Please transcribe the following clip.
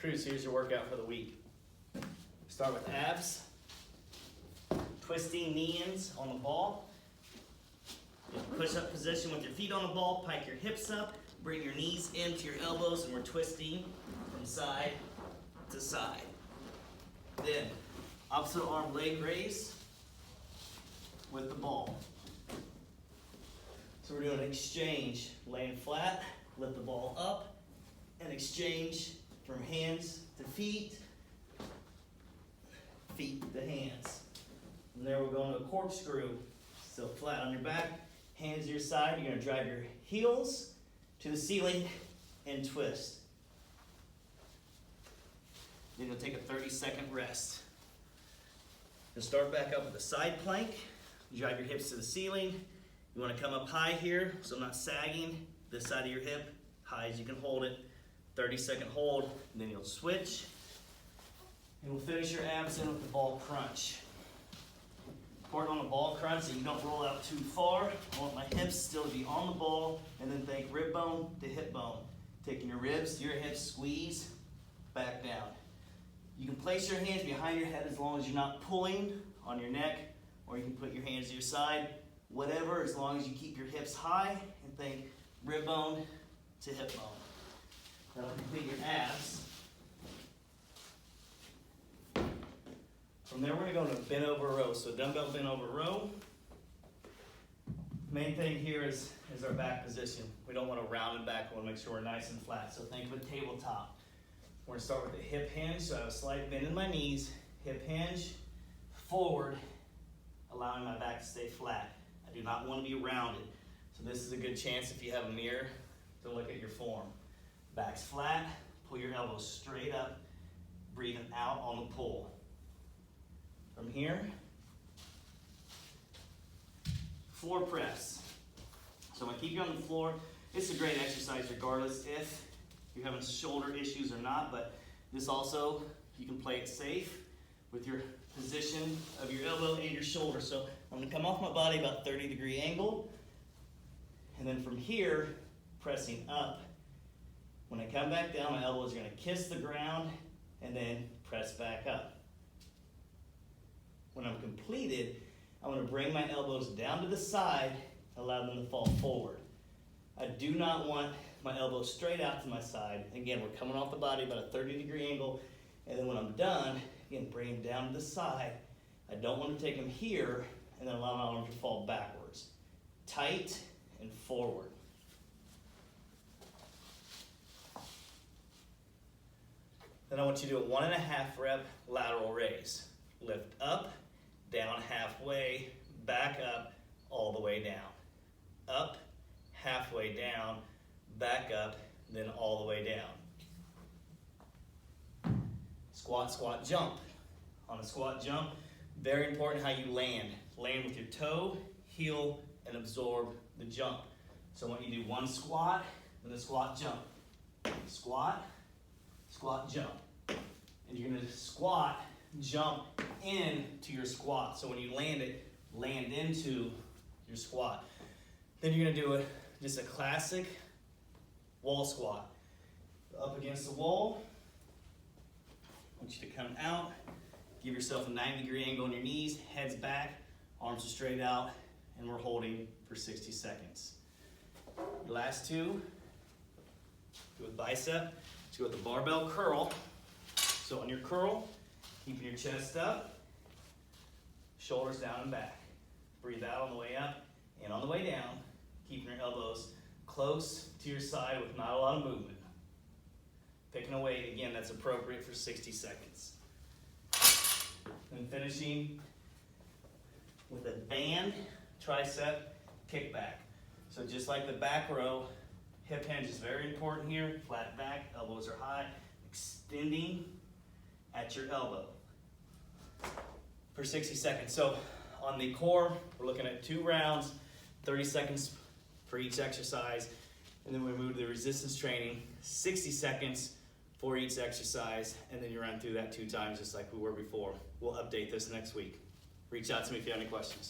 Cruz, here's your workout for the week. Start with abs, twisting knee-ins on the ball. Push-up position with your feet on the ball, pike your hips up, bring your knees into your elbows, and we're twisting from side to side. Then, opposite arm leg raise with the ball. So we're doing an exchange, laying flat, lift the ball up, and exchange from hands to feet, feet to hands. From there we're going to a corkscrew, still flat on your back, hands to your side. You're going to drive your heels to the ceiling and twist. Then you'll take a 30-second rest. You'll start back up with a side plank. You drive your hips to the ceiling. You want to come up high here, so I'm not sagging this side of your hip, high as you can hold it. 30-second hold, and then you'll switch. And we'll finish your abs in with the ball crunch. Important on the ball crunch that you don't roll out too far. I want my hips still to be on the ball, and then think rib bone to hip bone. Taking your ribs to your hips, squeeze, back down. You can place your hands behind your head as long as you're not pulling on your neck, or you can put your hands to your side, whatever, as long as you keep your hips high and think rib bone to hip bone. That'll complete your abs. From there, we're going to go into bent over row. So dumbbell bent over row. Main thing here is our back position. We don't want to round it back. We want to make sure we're nice and flat. So think of a tabletop. We're going to start with the hip hinge. So I have a slight bend in my knees. Hip hinge, forward, allowing my back to stay flat. I do not want to be rounded. So this is a good chance if you have a mirror to look at your form. Back's flat, pull your elbows straight up, breathing out on the pull. From here, floor press. So I'm going to keep you on the floor. It's a great exercise regardless if you're having shoulder issues or not, but this also, you can play it safe with your position of your elbow and your shoulder. So I'm going to come off my body about 30-degree angle, and then from here, pressing up. When I come back down, my elbows are going to kiss the ground and then press back up. When I'm completed, I'm going to bring my elbows down to the side, allow them to fall forward. I do not want my elbows straight out to my side. Again, we're coming off the body about a 30-degree angle, and then when I'm done, again, bring them down to the side. I don't want to take them here and then allow my arms to fall backwards. Tight and forward. Then I want you to do a 1.5 rep lateral raise. Lift up, down halfway, back up, all the way down. Up, halfway down, back up, then all the way down. Squat, squat, jump. On a squat jump, very important how you land. Land with your toe, heel, and absorb the jump. So I want you to do one squat, then a squat jump. Squat, squat, jump. And you're going to squat, jump into your squat. So when you land it, land into your squat. Then you're going to do just a classic wall squat. Up against the wall. I want you to come out. Give yourself a 90-degree angle on your knees, heads back, arms are straight out, and we're holding for 60 seconds. Your last two, do a bicep. Let's go with the barbell curl. So on your curl, keeping your chest up, shoulders down and back. Breathe out on the way up and on the way down, keeping your elbows close to your side with not a lot of movement. Picking a weight, again, that's appropriate for 60 seconds. And finishing with a band tricep kickback. So just like the back row, hip hinge is very important here. Flat back, elbows are high, extending at your elbow for 60 seconds. So on the core, we're looking at 2 rounds, 30 seconds for each exercise, and then we move to the resistance training, 60 seconds for each exercise, and then you run through that 2 times just like we were before. We'll update this next week. Reach out to me if you have any questions.